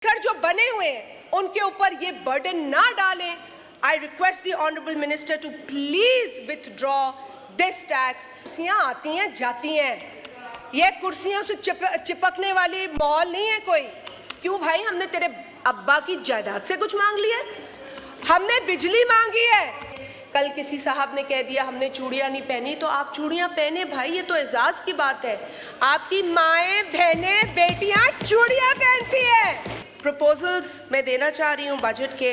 Sir जो बने हुए हैं उनके ऊपर ये बर्डन ना डालें। I request the honourable minister to please withdraw this tax. कुर्सियां आती हैं जाती हैं, ये कुर्सियों से चिपकने वाली माहौल नहीं है कोई। क्यों भाई, हमने तेरे अब्बा की जायदाद से कुछ मांग लिया? हमने बिजली मांगी है। कल किसी साहब ने कह दिया हमने चूड़ियां नहीं पहनी, तो आप चूड़ियां पहने भाई, ये तो एजाज की बात है। आपकी माएँ बहनें बेटियां चूड़ियां पहनती है। प्रपोजल्स मैं देना चाह रही हूँ बजट के,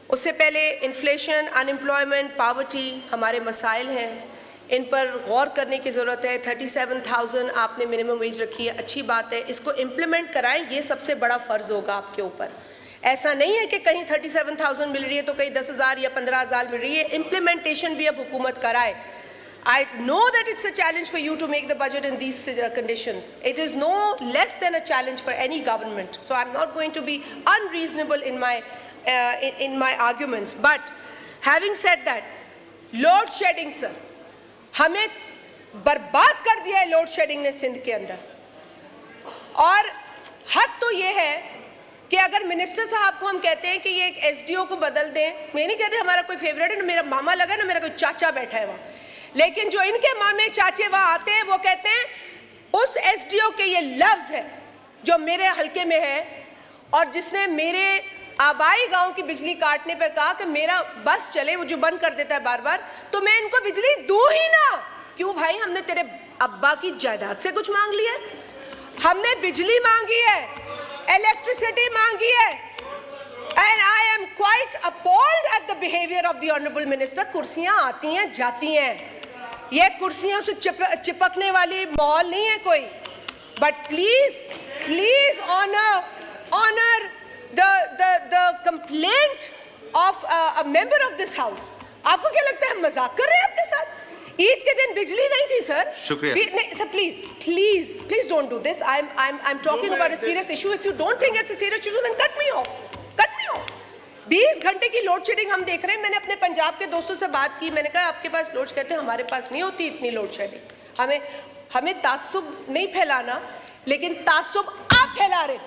उससे पहले इन्फ्लेशन, अनएम्प्लॉयमेंट, पावर्टी हमारे मसाइल हैं, इन पर गौर करने की ज़रूरत है। 37,000 आपने मिनिमम वेज रखी है, अच्छी बात है, इसको इम्प्लीमेंट कराएं, ये सबसे बड़ा फ़र्ज़ होगा आपके ऊपर। ऐसा नहीं है कि कहीं 37,000 मिल रही है तो कहीं 10,000 या 15,000 मिल रही है, इम्प्लीमेंटेशन भी अब हुकूमत कराए। I know that it's a challenge for you to make the budget in these conditions. It is no less than a challenge for any government. So I'm not going to be unreasonable in my arguments. But having said that, load shedding sir, हमें बर्बाद कर दिया है load shedding ने सिंध के अंदर। और हद तो ये है कि अगर मिनिस्टर साहब को हम कहते हैं कि ये एक SDO को बदल दें, मैं नहीं कहते हमारा कोई फेवरेट है, ना मेरा मामा लगा, ना मेरा कोई चाचा बैठा है वहाँ, लेकिन जो इनके मामे चाचे वहाँ आते हैं वो कहते हैं उस SDO के ये लफ्ज़ है जो मेरे हल्के में है और जिसने मेरे आबाई गांव की बिजली काटने पर कहा कि मेरा बस चले, वो जो बंद कर देता है बार बार, तो मैं इनको बिजली दूँ ही ना। क्यों भाई, हमने तेरे अब्बा की जायदाद से कुछ मांग लिया? हमने बिजली मांगी है, इलेक्ट्रिसिटी मांगी है। And I am quite appalled at the behavior of the honorable minister. कुर्सियां आती हैं जाती हैं, ये कुर्सियों से चिपकने वाली माहौल नहीं है कोई। But please honor the complaint of a member of this house. आपको क्या लगता है हम मजाक कर रहे हैं आपके साथ? ईद के दिन बिजली नहीं थी सर। शुक्रिया। नहीं sir, please don't do this. I'm talking about a serious issue. If you don't think it's a serious issue, then cut me off. 20 घंटे की लोड शेडिंग हम देख रहे हैं। मैंने अपने पंजाब के दोस्तों से बात की, मैंने कहा आपके पास लोड, कहते हैं हमारे पास नहीं होती इतनी लोड शेडिंग। हमें तासुब नहीं फैलाना, लेकिन तासुब आप फैला रहे।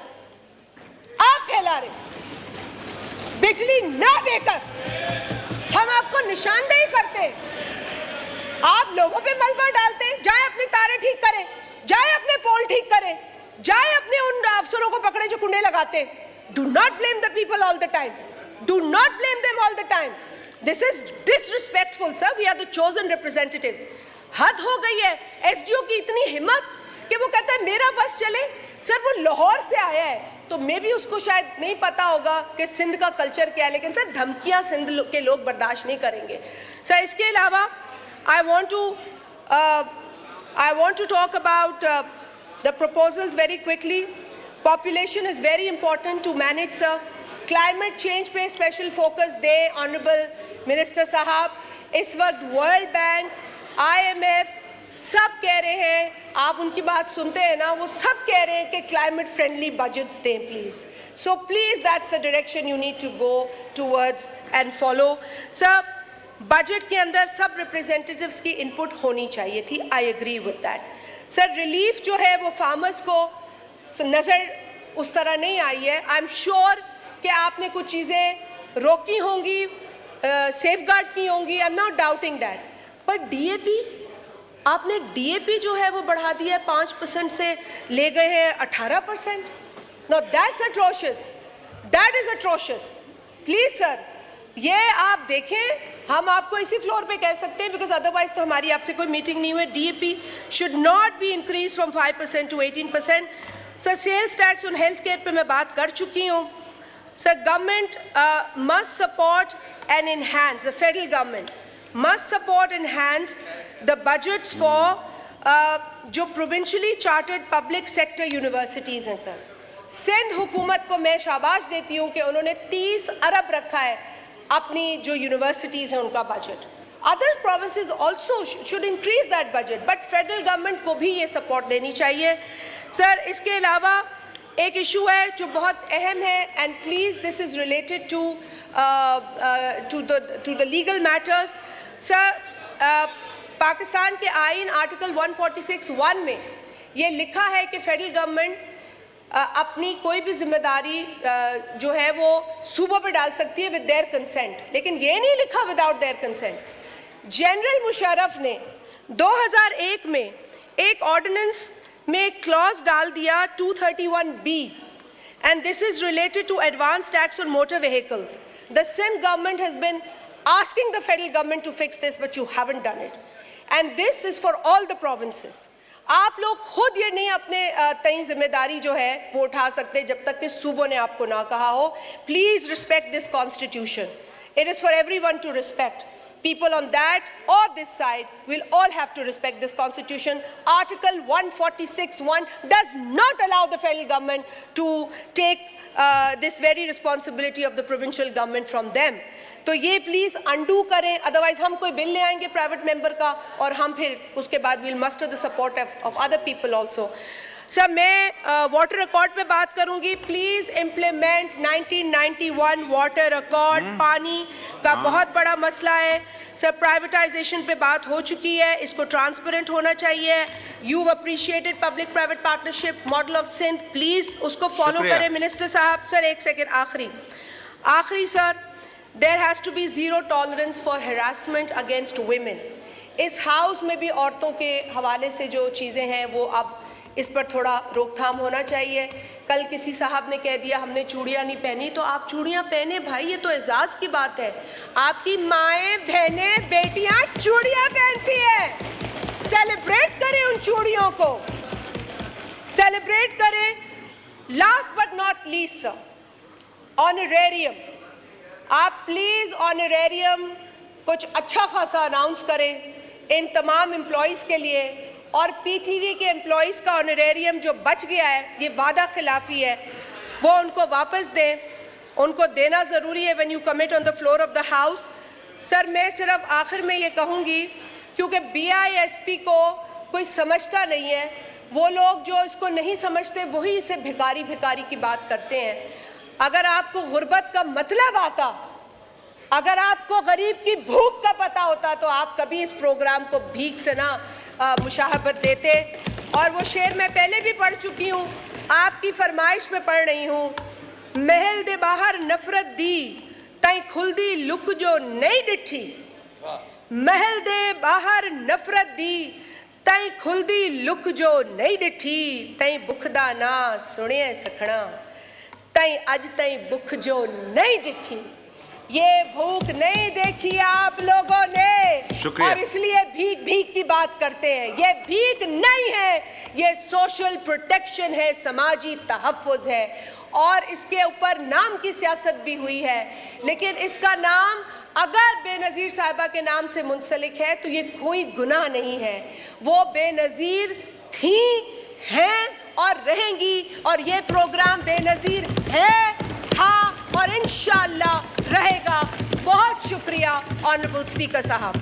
बिजली ना देकर हम आपको निशानदेही करते, आप लोगों पे मलबा डालते। जाए अपनी तारें ठीक करें, जाए अपने पोल ठीक करें, जाए अपने उन अफसरों को पकड़े जो कुंडे लगाते। Do not blame the people all the time. Do not blame them all the time. This is disrespectful, sir. We are the chosen representatives. हद हो गई है SDO की इतनी हिम्मत कि वो कहता है मेरा बस चले। सर वो लाहौर से आया है, तो मैं भी उसको शायद नहीं पता होगा कि सिंध का कल्चर क्या है, लेकिन सर धमकियां सिंध के लोग बर्दाश्त नहीं करेंगे। सर इसके अलावा I want to talk about the proposals very quickly. Population is very important to manage, sir. Climate change पे special focus दे ऑनरेबल मिनिस्टर साहब। इस वक्त वर्ल्ड बैंक, IMF सब कह रहे हैं, आप उनकी बात सुनते हैं ना, वो सब कह रहे हैं कि क्लाइमेट फ्रेंडली बजट्स दें please. So please that's the direction you need to go towards and follow. Sir budget के अंदर सब रिप्रेजेंटेटिव्स की इनपुट होनी चाहिए थी, I agree with that. Sir relief जो है वो फार्मर्स को नज़र उस तरह नहीं आई है। आई एम श्योर कि आपने कुछ चीज़ें रोकी होंगी, सेफगार्ड की होंगी, I am not doubting that. पर DAP, आपने DAP जो है वो बढ़ा दिया है 5% से ले गए हैं 18%। Now that's atrocious. That is atrocious. Please sir, ये आप देखें, हम आपको इसी फ्लोर पे कह सकते हैं, बिकॉज अदरवाइज तो हमारी आपसे कोई मीटिंग नहीं हुई। DAP should not be increased from 5% to 18%. Sir sales tax on health care पे मैं बात कर चुकी हूँ। Sir government must support and enhance, the federal government must support enhance the budgets for जो provincially chartered public sector universities हैं। Sir Sindh हुकूमत को मैं शाबाश देती हूँ कि उन्होंने 30 अरब रखा है अपनी जो यूनिवर्सिटीज़ हैं उनका budget. Other provinces also should increase that budget, but federal government को भी ये सपोर्ट देनी चाहिए। सर इसके अलावा एक इशू है जो बहुत अहम है, and please this is related to the legal matters. Sir Pakistan के आइन आर्टिकल 146(1) में ये लिखा है कि फेडरल गवर्नमेंट अपनी कोई भी जिम्मेदारी जो है वो सूबों पे डाल सकती है विद देयर कंसेंट, लेकिन ये नहीं लिखा without their consent. General Musharraf ने 2001 में एक ऑर्डिनेंस में एक क्लॉज डाल दिया 231B, and this is related to advance tax on motor vehicles. The Sindh government has been asking the federal government to fix this, but you haven't done it. And this is for all the provinces. आप लोग खुद ये नहीं अपने तय जिम्मेदारी जो है वो उठा सकते जब तक कि सूबों ने आपको ना कहा हो। Please respect this constitution. It is for everyone to respect. People on that or this side will all have to respect this constitution. Article 146(1) does not allow the federal government to take this very responsibility of the provincial government from them. तो ये please undo करें, otherwise हम कोई bill ले आएंगे private member का और हम फिर उसके बाद will muster the support of other people also. Sir मैं वाटर अकॉर्ड पे बात करूंगी। Please implement 1991 water accord. पानी का बहुत बड़ा मसला है सर। प्राइवेटाइजेशन पे बात हो चुकी है, इसको ट्रांसपेरेंट होना चाहिए। You appreciated public private partnership model of Sindh, please उसको फॉलो करें मिनिस्टर साहब। सर एक सेकेंड, आखिरी sir, there has to be zero tolerance for harassment against women. इस हाउस में भी औरतों के हवाले से जो चीज़ें हैं वो अब इस पर थोड़ा रोकथाम होना चाहिए। कल किसी साहब ने कह दिया हमने चूड़ियाँ नहीं पहनी, तो आप चूड़ियाँ पहने भाई, ये तो एजाज़ की बात है। आपकी माएँ, बहनें, बेटियाँ चूड़ियाँ पहनती हैं। सेलिब्रेट करें उन चूड़ियों को, सेलिब्रेट करें। Last but not least sir, honorarium. आप प्लीज़ ऑनरेरियम कुछ अच्छा खासा अनाउंस करें इन तमाम एम्प्लॉयज़ के लिए, और पीटीवी के एम्प्लॉयज़ का ऑनरेरियम जो बच गया है, ये वादा खिलाफी है, वो उनको वापस दें। उनको देना ज़रूरी है when you commit on the floor of the house. Sir मैं सिर्फ आखिर में ये कहूँगी, क्योंकि BISP को कोई समझता नहीं है, वो लोग जो इसको नहीं समझते वही इसे भिखारी भिखारी की बात करते हैं। अगर आपको गुर्बत का मतलब आता, अगर आपको गरीब की भूख का पता होता, तो आप कभी इस प्रोग्राम को भीख से ना मुशाहबत देते। और वो शेर मैं पहले भी पढ़ चुकी हूँ, आपकी फरमाइश पे पढ़ रही हूँ। महल दे बाहर नफरत दी, तई खुलदी लुक जो नहीं डिठी। महल दे बाहर नफरत दी, तई खुलदी लुक जो नहीं डिठी। तई बुखदा ना सुने सखना, तई अज तई बुख जो नहीं डिठी। ये भूख नहीं देखी आप लोगों ने, और इसलिए भीख भीख की बात करते हैं। ये भीख नहीं है, ये सोशल प्रोटेक्शन है, समाजी तहफ़्फ़ुज़ है, और इसके ऊपर नाम की सियासत भी हुई है। लेकिन इसका नाम अगर बेनज़ीर साहिबा के नाम से मुंसलिक है तो ये कोई गुनाह नहीं है। वो बेनज़ीर थी, हैं और रहेंगी, और ये प्रोग्राम बेनज़ीर है, था और इंशाअल्लाह रहेगा। बहुत शुक्रिया ऑनरेबल स्पीकर साहब।